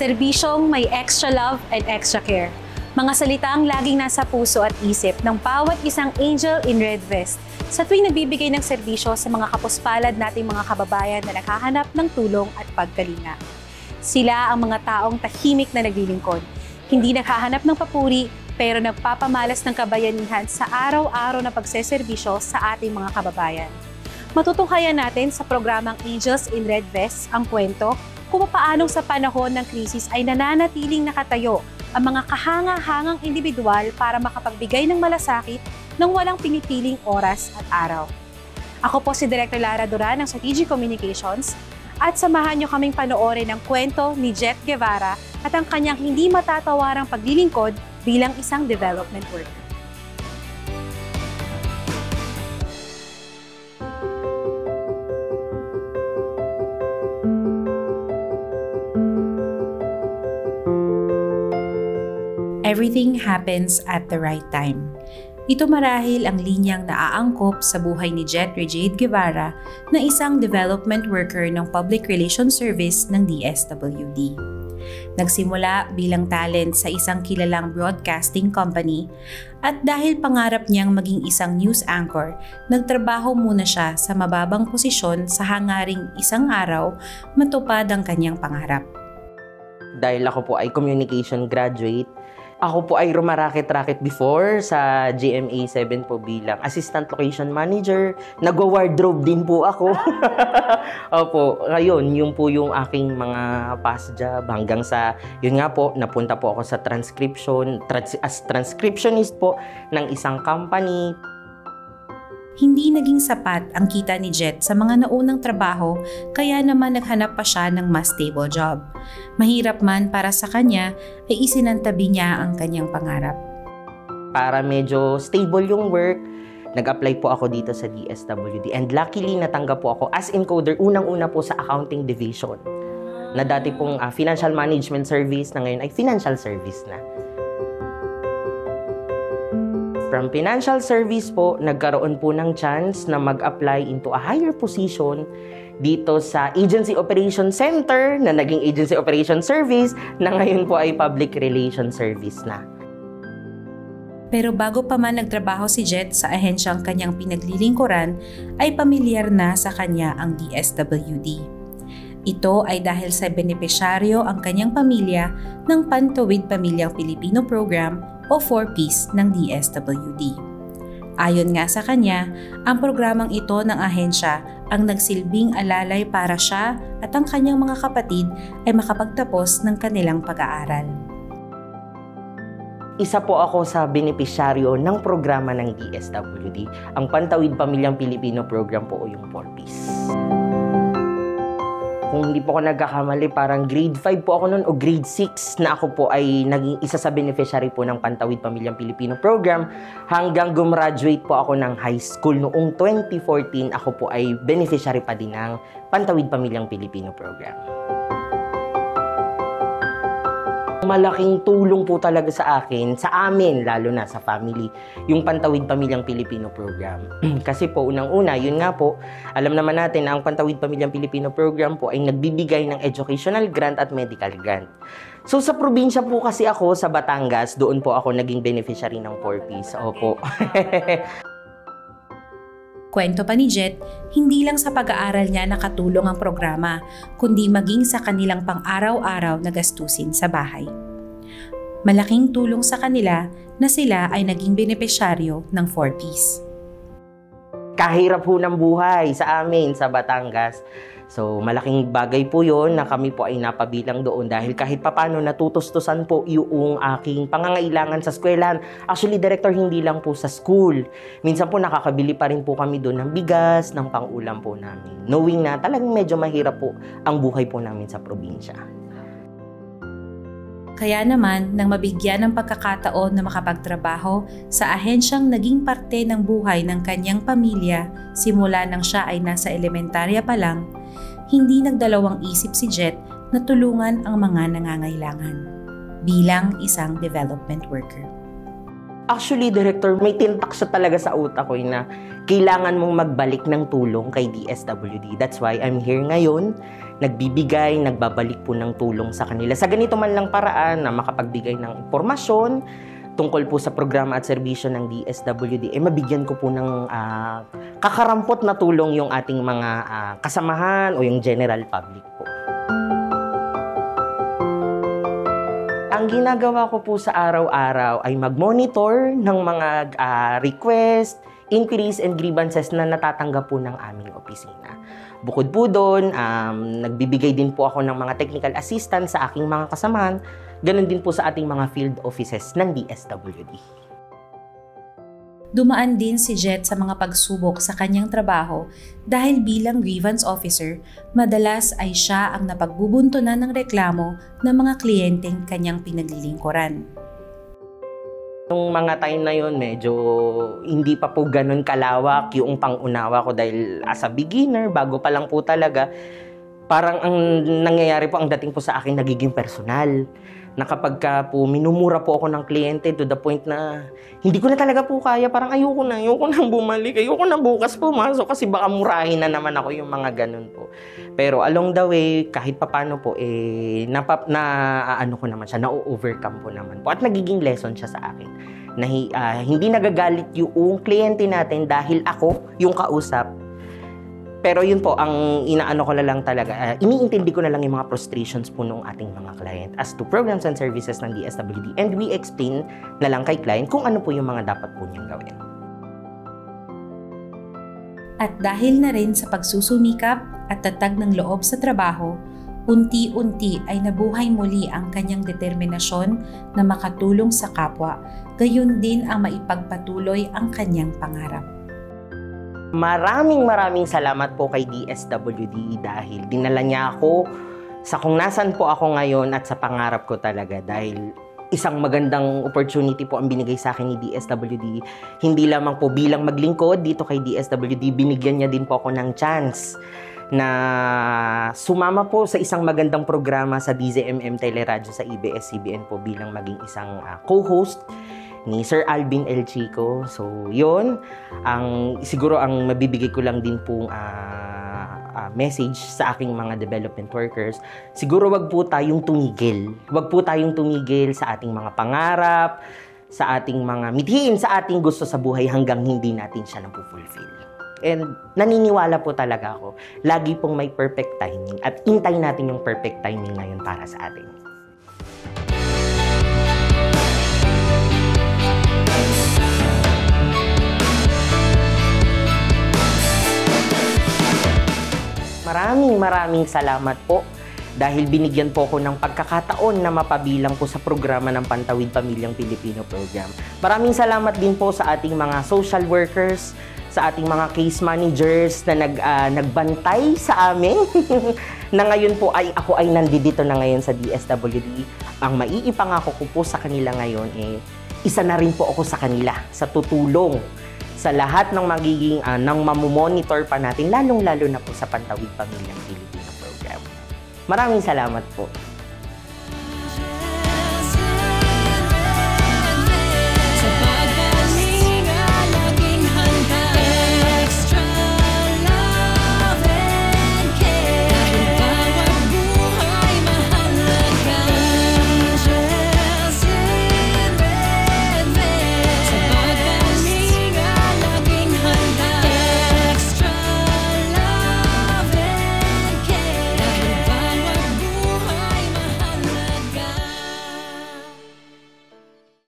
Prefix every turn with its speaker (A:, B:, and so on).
A: Serbisyong may extra love and extra care. Mga salitang laging nasa puso at isip ng bawat isang angel in red vest sa tuwing nagbibigay ng serbisyo sa mga kapuspalad nating mga kababayan na naghahanap ng tulong at pagkalinga. Sila ang mga taong tahimik na naglilingkod, hindi naghahanap ng papuri pero nagpapamalas ng kabayanihan sa araw-araw na pagseserbisyo sa ating mga kababayan. Matutunghayan natin sa programang Angels in Red Vests ang kwento kung paanong sa panahon ng krisis ay nananatiling nakatayo ang mga kahanga-hangang individual para makapagbigay ng malasakit ng walang pinipiling oras at araw. Ako po si Director Lara Duran ng Strategic Communications at samahan niyo kaming panoorin ang kwento ni Jet Guevara at ang kanyang hindi matatawarang paglilingkod bilang isang development worker. Everything happens at the right time. Ito marahil ang linyang naaangkop sa buhay ni Jet Jade Guevara na isang development worker ng Public Relations Service ng DSWD. Nagsimula bilang talent sa isang kilalang broadcasting company at dahil pangarap niyang maging isang news anchor, nagtrabaho muna siya sa mababang posisyon sa hangaring isang araw matupad ang kanyang pangarap.
B: Dahil ako po ay communication graduate, ako po ay rumarakit-rakit before sa GMA 7 po bilang Assistant Location Manager. Nagwa-wardrobe din po ako. Opo, ngayon, yun po yung aking mga past job hanggang sa, yun nga po, napunta po ako sa transcription, as transcriptionist po ng isang company.
A: Hindi naging sapat ang kita ni Jet sa mga naunang trabaho kaya naman naghanap pa siya ng mas stable job. Mahirap man para sa kanya ay isinantabi niya ang kanyang pangarap.
B: Para medyo stable yung work, nag-apply po ako dito sa DSWD and luckily natanggap po ako as encoder unang-una po sa accounting division na dati pong financial management service na ngayon ay financial service na. From financial service po, nagkaroon po ng chance na mag-apply into a higher position dito sa Agency Operation Center na naging Agency Operation Service na ngayon po ay Public Relations Service na.
A: Pero bago pa man nagtrabaho si Jet sa ahensyang kanyang pinaglilingkuran, ay pamilyar na sa kanya ang DSWD. Ito ay dahil sa benepisyaryo ang kanyang pamilya ng Pantawid Pamilyang Pilipino Program o 4Ps ng DSWD. Ayon nga sa kanya, ang programang ito ng ahensya ang nagsilbing alalay para siya at ang kanyang mga kapatid ay makapagtapos ng kanilang pag-aaral.
B: Isa po ako sa benepisyaryo ng programa ng DSWD. Ang Pantawid Pamilyang Pilipino Program po o yung 4Ps. Kung hindi po ako nagkakamali, parang grade 5 po ako noon o grade 6 na ako po ay naging isa sa beneficiary po ng Pantawid Pamilyang Pilipino Program hanggang gumraduate po ako ng high school noong 2014. Ako po ay beneficiary pa din ng Pantawid Pamilyang Pilipino Program. Malaking tulong po talaga sa akin, sa amin, lalo na sa family, yung Pantawid Pamilyang Pilipino Program. Kasi po, unang-una, yun nga po, alam naman natin na ang Pantawid Pamilyang Pilipino Program po ay nagbibigay ng educational grant at medical grant. So, sa probinsya po kasi ako, sa Batangas, doon po ako naging beneficiary ng 4Ps. Opo.
A: Kwento pa ni Jet, hindi lang sa pag-aaral niya nakatulong ang programa, kundi maging sa kanilang pang-araw-araw na gastusin sa bahay. Malaking tulong sa kanila na sila ay naging benepisyaryo ng 4Ps.
B: Kahirap po ng buhay sa amin sa Batangas. So, malaking bagay po yon na kami po ay napabilang doon dahil kahit papano natutustusan po yung aking pangangailangan sa eskwelahan. Actually, Director, hindi lang po sa school. Minsan po nakakabili pa rin po kami doon ng bigas, ng pang-ulam po namin. Knowing na talagang medyo mahirap po ang buhay po namin sa probinsya.
A: Kaya naman, nang mabigyan ng pagkakataon na makapagtrabaho sa ahensyang naging parte ng buhay ng kanyang pamilya simula nang siya ay nasa elementarya pa lang, hindi nagdalawang isip si Jet na tulungan ang mga nangangailangan bilang isang development worker.
B: Actually, Director, may tintak siya talaga sa utak ko na kailangan mong magbalik ng tulong kay DSWD. That's why I'm here ngayon, nagbibigay, nagbabalik po ng tulong sa kanila. Sa ganito man lang paraan na makapagbigay ng impormasyon tungkol po sa programa at serbisyo ng DSWD, mabigyan ko po ng kakarampot na tulong yung ating mga kasamahan o yung general public po. Ang ginagawa ko po sa araw-araw ay mag-monitor ng mga request, inquiries, and grievances na natatanggap po ng aming opisina. Bukod po doon, nagbibigay din po ako ng mga technical assistance sa aking mga kasamahan, ganun din po sa ating mga field offices ng DSWD.
A: Dumaan din si Jet sa mga pagsubok sa kanyang trabaho dahil bilang grievance officer, madalas ay siya ang napagbubuntunan ng reklamo ng mga kliyenteng kanyang pinaglilingkuran.
B: Nung mga time na yun, medyo hindi pa po ganun kalawak yung pangunawa ko dahil as a beginner, bago pa lang po talaga, parang ang nangyayari po, ang dating po sa akin nagiging personal. Na kapag ka po minumura po ako ng kliyente to the point na hindi ko na talaga po kaya, parang ayoko na bumalik, ayoko na bukas pumasok kasi baka murahin na naman ako yung mga ganun po. Pero along the way, kahit papano po, ano ko naman siya, na-overcome ko naman po. At nagiging lesson siya sa akin. Na hindi nagagalit yung kliyente natin dahil ako yung kausap. Pero yun po, ang inaano ko na lang talaga, iniintindi ko na lang yung mga frustrations po ng ating mga client as to programs and services ng DSWD, and we explain na lang kay client kung ano po yung mga dapat po niyang gawin.
A: At dahil na rin sa pagsusumikap at tatag ng loob sa trabaho, unti-unti ay nabuhay muli ang kanyang determinasyon na makatulong sa kapwa, gayon din ang maipagpatuloy ang kanyang pangarap.
B: Maraming salamat po kay DSWD dahil dinala niya ako sa kung nasan po ako ngayon at sa pangarap ko talaga, dahil isang magandang opportunity po ang binigay sa akin ni DSWD. Hindi lamang po bilang maglingkod dito kay DSWD, binigyan niya din po ako ng chance na sumama po sa isang magandang programa sa DZMM Teleradyo sa ABS-CBN po bilang maging isang co-host ni Sir Alvin L. Chico. So, yun. Siguro ang mabibigay ko lang din pong message sa aking mga development workers, siguro wag po tayong tumigil. Wag po tayong tumigil sa ating mga pangarap, sa ating mga mithiin, sa ating gusto sa buhay hanggang hindi natin siya napufulfill. And naniniwala po talaga ako, lagi pong may perfect timing at hintay natin yung perfect timing na yun para sa atin. Maraming salamat po dahil binigyan po ako ng pagkakataon na mapabilang po sa programa ng Pantawid Pamilyang Pilipino Program. Maraming salamat din po sa ating mga social workers, sa ating mga case managers na nagbantay sa amin na ngayon po ay ako ay nandito na ngayon sa DSWD. Ang maiipangako ko po sa kanila ngayon isa na rin po ako sa kanila sa tutulong sa lahat ng magiging ng mamomonitor pa natin, lalong-lalo na po sa Pantawid Pamilyang Pilipino Program. Maraming salamat po.